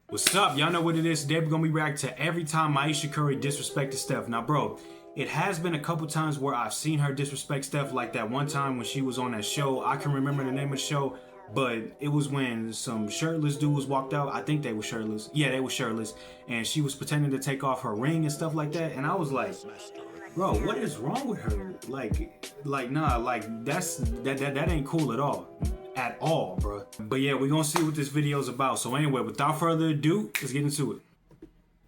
What's up? Y'all know what it is. Today we're gonna be reacting to every time Ayesha Curry disrespected Steph. Now, bro, it has been a couple times where I've seen her disrespect Steph, like that one time when she was on that show. I can remember the name of the show, but it was when some shirtless dudes walked out. I think they were shirtless. Yeah, they were shirtless, and she was pretending to take off her ring and stuff like that. And I was like, bro, what is wrong with her? Nah, like that ain't cool at all. At all, bro. But yeah, we're gonna see what this video is about. So anyway, without further ado, let's get into it.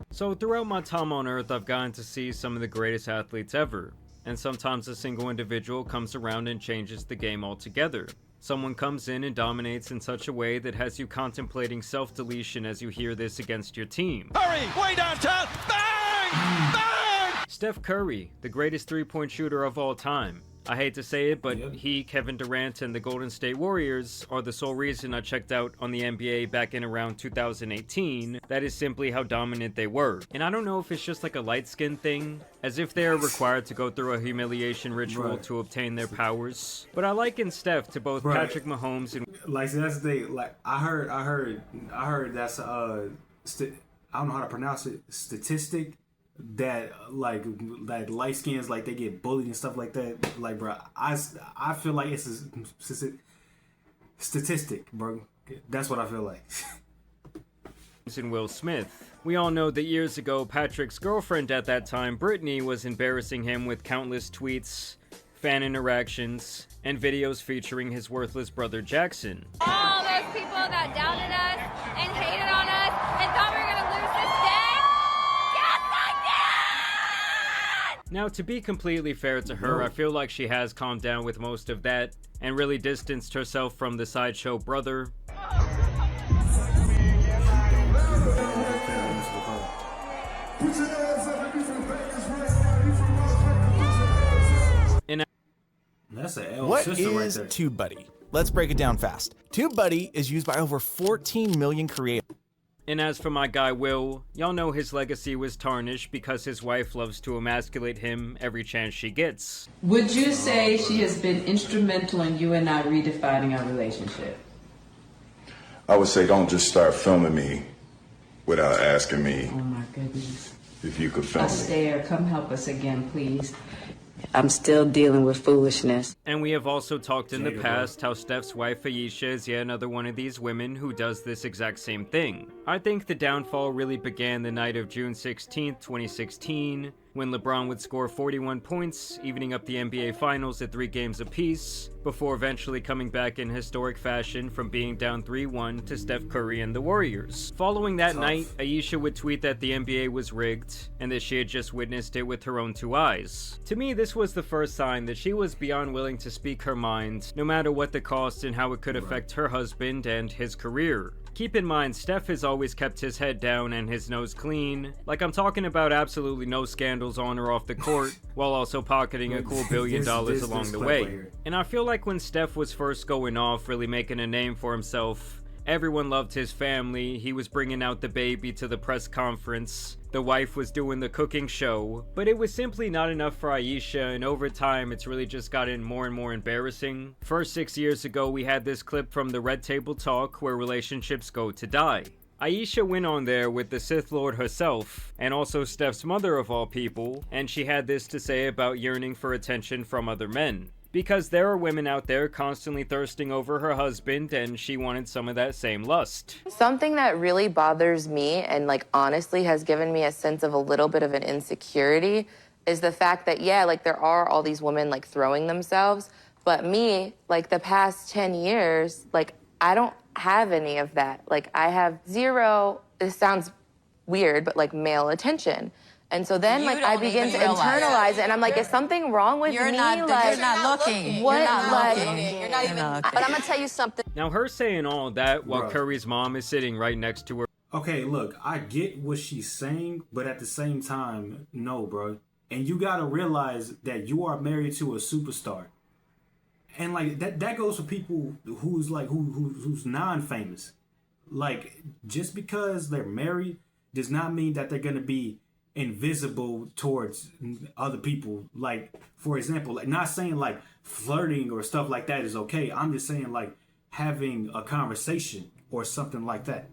So throughout my time on Earth, I've gotten to see some of the greatest athletes ever. And sometimes a single individual comes around and changes the game altogether. Someone comes in and dominates in such a way that has you contemplating self-deletion as you hear this against your team. Hurry! Way downtown! Bang! Bang! Steph Curry, the greatest three-point shooter of all time. I hate to say it, but he, Kevin Durant, and the Golden State Warriors are the sole reason I checked out on the NBA back in around 2018. That is simply how dominant they were. And I don't know if it's just like a light-skin thing, as if they are required to go through a humiliation ritual to obtain their powers. But I liken Steph to both Patrick Mahomes and... Like, that's the thing. Like, I heard that's I don't know how to pronounce it, statistic, that like light skins, like they get bullied and stuff like that. Like, bro, I feel like it's a statistic, bro. That's what I feel like. And Will Smith. We all know that years ago, Patrick's girlfriend at that time, Brittany, was embarrassing him with countless tweets, fan interactions, and videos featuring his worthless brother Jackson. All those people that doubted us and hated on us and thought we were gonna lose this game. Yes, I did! Now, to be completely fair to her, I feel like she has calmed down with most of that and really distanced herself from the sideshow brother. What is TubeBuddy? Let's break it down fast. TubeBuddy is used by over 14 million creators. And as for my guy Will, y'all know his legacy was tarnished because his wife loves to emasculate him every chance she gets. Would you say she has been instrumental in you and I redefining our relationship? I would say don't just start filming me without asking me. Oh my goodness. If you could film me. Astaire, come help us again, please. I'm still dealing with foolishness. And we have also talked in the past how Steph's wife Ayesha is yet another one of these women who does this exact same thing. I think the downfall really began the night of June 16th, 2016, when LeBron would score 41 points, evening up the NBA Finals at 3 games apiece, before eventually coming back in historic fashion from being down 3-1 to Steph Curry and the Warriors. Following that night, Ayesha would tweet that the NBA was rigged, and that she had just witnessed it with her own 2 eyes. To me, this was the first sign that she was beyond willing to speak her mind, no matter what the cost and how it could affect her husband and his career. Keep in mind, Steph has always kept his head down and his nose clean. Like, I'm talking about absolutely no scandals on or off the court, while also pocketing a cool $1 billion along the way. And I feel like when Steph was first going off, really making a name for himself, everyone loved his family. He was bringing out the baby to the press conference. The wife was doing the cooking show. But it was simply not enough for Ayesha, and over time, it's really just gotten more and more embarrassing. First, 6 years ago, we had this clip from the Red Table Talk where relationships go to die. Ayesha went on there with the Sith Lord herself, and also Steph's mother of all people, and she had this to say about yearning for attention from other men. Because there are women out there constantly thirsting over her husband, and she wanted some of that same lust. Something that really bothers me and like honestly has given me a sense of a little bit of an insecurity is the fact that, yeah, like there are all these women like throwing themselves, but me, like the past 10 years, like I don't have any of that. Like I have zero, this sounds weird, but like male attention. And so then, like, I begin to internalize it, and I'm like, is something wrong with me? You're not looking. What? You're not Like, looking. You're not even. But I'm gonna tell you something. Now, her saying all that while Curry's mom is sitting right next to her. Okay, look, I get what she's saying, but at the same time, no, bro. And you gotta realize that you are married to a superstar, and like that goes for people who's like who's non-famous. Like, just because they're married does not mean that they're gonna be invisible towards other people. Like, for example, like, not saying like flirting or stuff like that is okay. I'm just saying like having a conversation or something like that.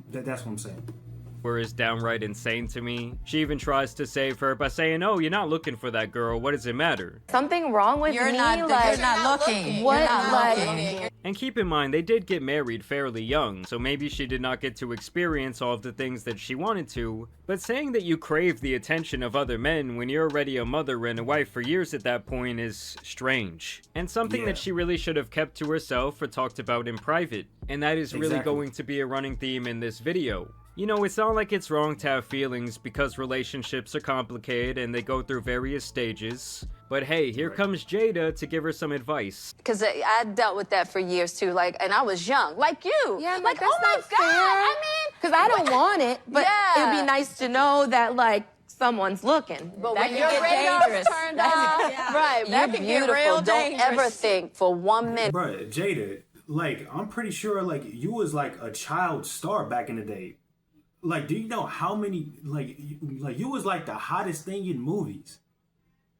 That's what I'm saying. Is downright insane to me. She even tries to save her by saying, "Oh, you're not looking for that girl. What does it matter?" Something wrong with me? You're not looking. What? You're not Like, looking. And keep in mind, they did get married fairly young, so maybe she did not get to experience all of the things that she wanted to, but saying that you crave the attention of other men when you're already a mother and a wife for years at that point is strange. And something that she really should have kept to herself or talked about in private. And that is really going to be a running theme in this video. You know, it's not like it's wrong to have feelings because relationships are complicated and they go through various stages. But hey, here comes Jada to give her some advice. Because I dealt with that for years too, like, and I was young, like you. Yeah, like, that's oh my not God, fair. I mean. Because I don't want it, but Yeah. it'd be nice to know that, like, someone's looking. But That when could your get radar's dangerous. turned off, right, that can get real dangerous. Don't ever think for 1 minute. Bruh, Jada, like, I'm pretty sure, like, you was, like, a child star back in the day. Like, do you know how many, like, you was, like, the hottest thing in movies.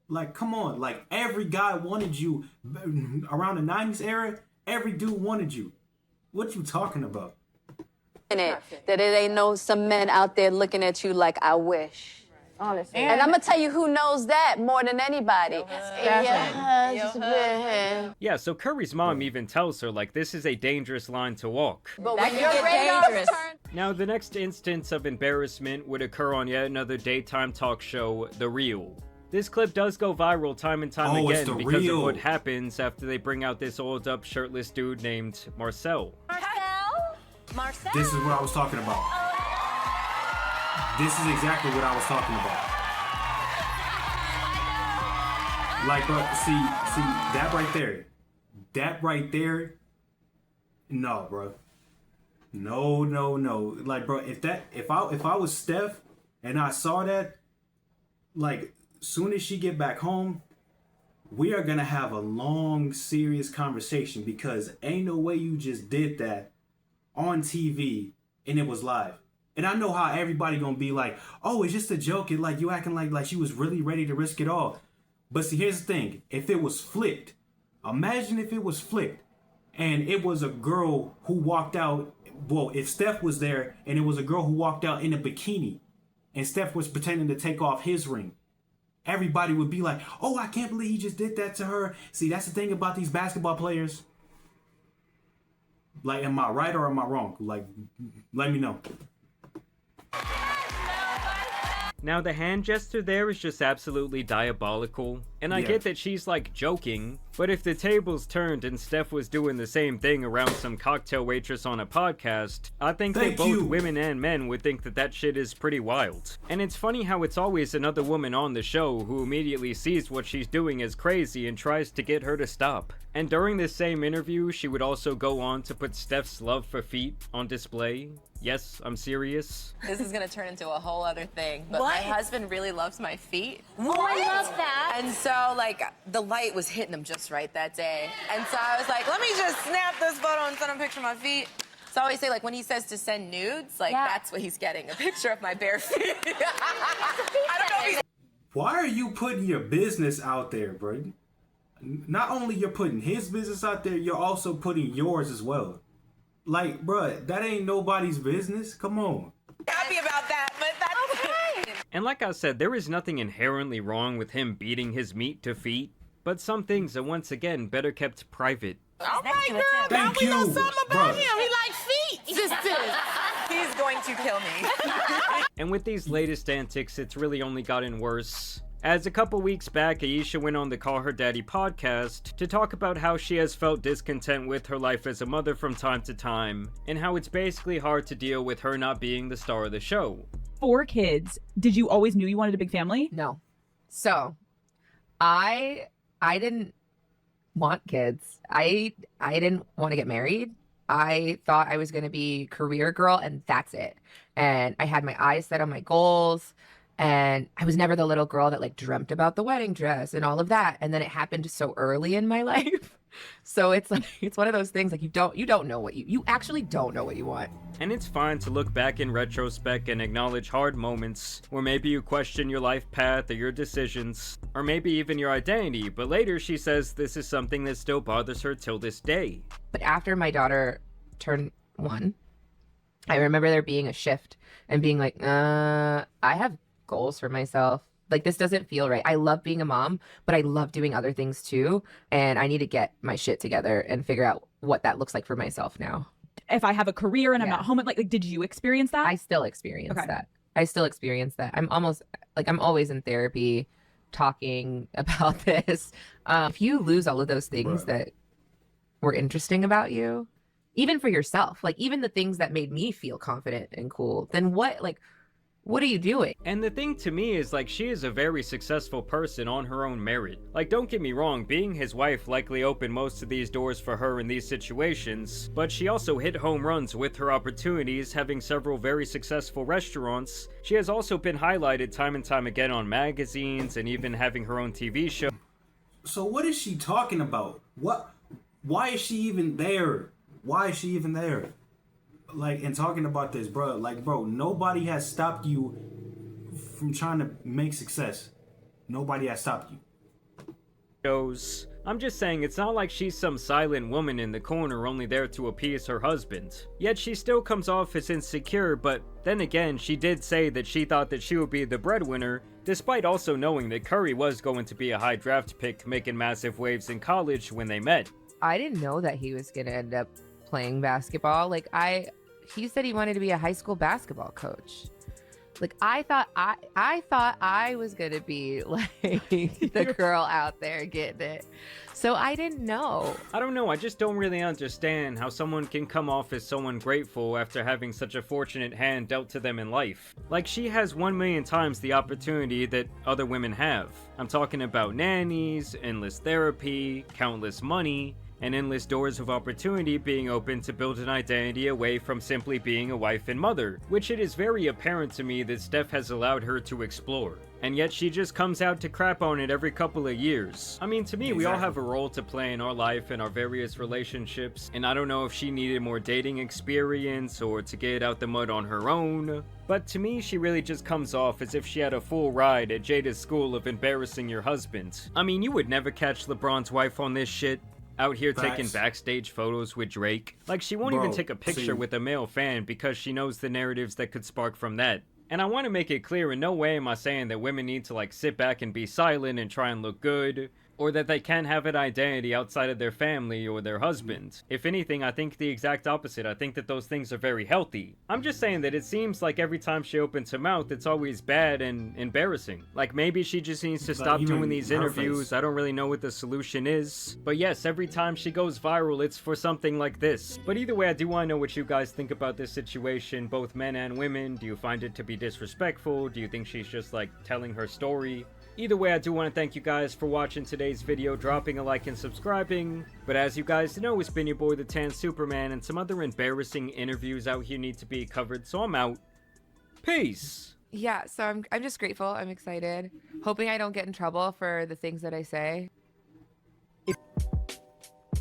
Like, come on. Like, every guy wanted you around the 90s era. Every dude wanted you. What you talking about? That it ain't no some men out there looking at you like, I wish. Honestly. And I'm gonna tell you who knows that more than anybody. Yeah, so Curry's mom even tells her, like, this is a dangerous line to walk. But when your radar's turned. Now, the next instance of embarrassment would occur on yet another daytime talk show, The Real. This clip does go viral time and time again because of what happens after they bring out this old up shirtless dude named Marcel. Marcel? This is what I was talking about. This is exactly what I was talking about. Like, bro, see, that right there, no, bro. No. Like, bro, if I was Steph and I saw that, like, soon as she get back home, we are gonna have a long, serious conversation because ain't no way you just did that on TV and it was live. And I know how everybody gonna be like, oh, it's just a joke. It like you acting like she was really ready to risk it all. But see, here's the thing. If it was flipped, imagine if it was flipped and it was a girl who walked out. Well, if Steph was there and it was a girl who walked out in a bikini and Steph was pretending to take off his ring, everybody would be like, oh, I can't believe he just did that to her. See, that's the thing about these basketball players. Like, am I right or am I wrong? Like, let me know. Now, the hand gesture there is just absolutely diabolical, and I get that she's like joking, but if the tables turned and Steph was doing the same thing around some cocktail waitress on a podcast, I think that both women and men would think that that shit is pretty wild. And it's funny how it's always another woman on the show who immediately sees what she's doing as crazy and tries to get her to stop. And during this same interview, she would also go on to put Steph's love for feet on display. Yes, I'm serious. This is gonna turn into a whole other thing, but my husband really loves my feet. Oh, I love that. And so, like, the light was hitting him just right that day. And so I was like, let me just snap this photo and send him a picture of my feet. So I always say, like, when he says to send nudes, like, that's what he's getting, a picture of my bare feet. I don't know if he's... Why are you putting your business out there, bro? Not only you're putting his business out there, you're also putting yours as well. Like, bruh, that ain't nobody's business. Come on. Happy about that, but that's okay. And like I said, there is nothing inherently wrong with him beating his meat to feet, but some things are once again better kept private. All right, girl. Now we know something about him. He likes feet. Sisters. He's going to kill me. And with these latest antics, it's really only gotten worse. As a couple weeks back, Ayesha went on the Call Her Daddy podcast to talk about how she has felt discontent with her life as a mother from time to time, and how it's basically hard to deal with her not being the star of the show. 4 kids. Did you always knew you wanted a big family? No. So, I didn't want kids. I didn't want to get married. I thought I was going to be career girl and that's it. And I had my eyes set on my goals. And I was never the little girl that like dreamt about the wedding dress and all of that. And then it happened so early in my life. So it's like, it's one of those things like you don't know what you actually don't know what you want. And it's fine to look back in retrospect and acknowledge hard moments where maybe you question your life path or your decisions, or maybe even your identity. But later she says this is something that still bothers her till this day. But after my daughter turned 1, I remember there being a shift and being like, I have goals for myself. Like, this doesn't feel right. I love being a mom, but I love doing other things too. And I need to get my shit together and figure out what that looks like for myself now. If I have a career and I'm not home, like, did you experience that? I still experience that. I still experience that. I'm always in therapy talking about this. If you lose all of those things that were interesting about you, even for yourself, like even the things that made me feel confident and cool, then what are you doing? And the thing to me is, like, she is a very successful person on her own merit. Like, don't get me wrong, being his wife likely opened most of these doors for her in these situations, but she also hit home runs with her opportunities, having several very successful restaurants. She has also been highlighted time and time again on magazines and even having her own TV show. So what is she talking about? Why is she even there? Why is she even there? Like, and talking about this, bro, like, bro, nobody has stopped you from trying to make success. Nobody has stopped you. I'm just saying, it's not like she's some silent woman in the corner only there to appease her husband. Yet she still comes off as insecure, but then again, she did say that she thought that she would be the breadwinner, despite also knowing that Curry was going to be a high draft pick making massive waves in college when they met. I didn't know that he was gonna end up playing basketball. Like, he said he wanted to be a high school basketball coach. Like, I thought I was gonna be like the girl out there getting it. So I didn't know. I don't know, I just don't really understand how someone can come off as someone grateful after having such a fortunate hand dealt to them in life. Like, she has 1 million times the opportunity that other women have. I'm talking about nannies, endless therapy, countless money, and endless doors of opportunity being open to build an identity away from simply being a wife and mother, which it is very apparent to me that Steph has allowed her to explore. And yet she just comes out to crap on it every couple of years. I mean, to me, we all have a role to play in our life and our various relationships, and I don't know if she needed more dating experience or to get out the mud on her own, but to me, she really just comes off as if she had a full ride at Jada's school of embarrassing your husband. I mean, you would never catch LeBron's wife on this shit. Out here taking backstage photos with Drake. Like, she won't even take a picture with a male fan because she knows the narratives that could spark from that. And I want to make it clear, in no way am I saying that women need to, like, sit back and be silent and try and look good, or that they can't have an identity outside of their family or their husband. If anything, I think the exact opposite. I think that those things are very healthy. I'm just saying that it seems like every time she opens her mouth, it's always bad and embarrassing. Like, maybe she just needs to stop doing these interviews. I don't really know what the solution is. But yes, every time she goes viral, it's for something like this. But either way, I do want to know what you guys think about this situation, both men and women. Do you find it to be disrespectful? Do you think she's just, like, telling her story? Either way, I do want to thank you guys for watching today's video, dropping a like and subscribing. But as you guys know, it's been your boy the Tan Superman, and some other embarrassing interviews out here need to be covered, so I'm out. Peace! Yeah, so I'm just grateful. I'm excited. Hoping I don't get in trouble for the things that I say.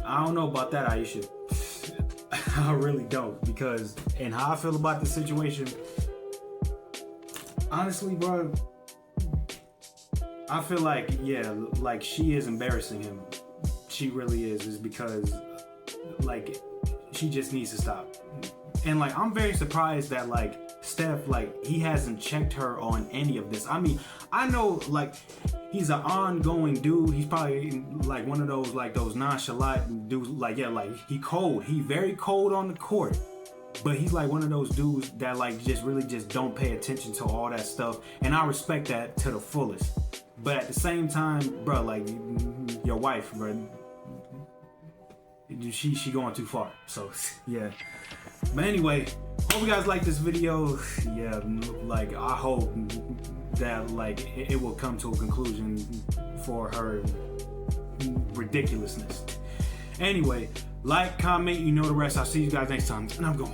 I don't know about that, Ayesha. I really don't, because and how I feel about the situation, honestly, bro, I feel like, yeah, like, she is embarrassing him. She really is because, like, she just needs to stop. And, like, I'm very surprised that, like, Steph, like, he hasn't checked her on any of this. I mean, I know, like, he's an ongoing dude. He's probably, like, one of those, like, those nonchalant dudes. Like, yeah, like, he cold. He very cold on the court. But he's like one of those dudes that, like, just really just don't pay attention to all that stuff. And I respect that to the fullest. But at the same time, bro, like, your wife, bro, she going too far. So, yeah. But anyway, hope you guys like this video. Yeah, like, I hope that, like, it will come to a conclusion for her ridiculousness. Anyway, like, comment, you know the rest. I'll see you guys next time. And I'm going.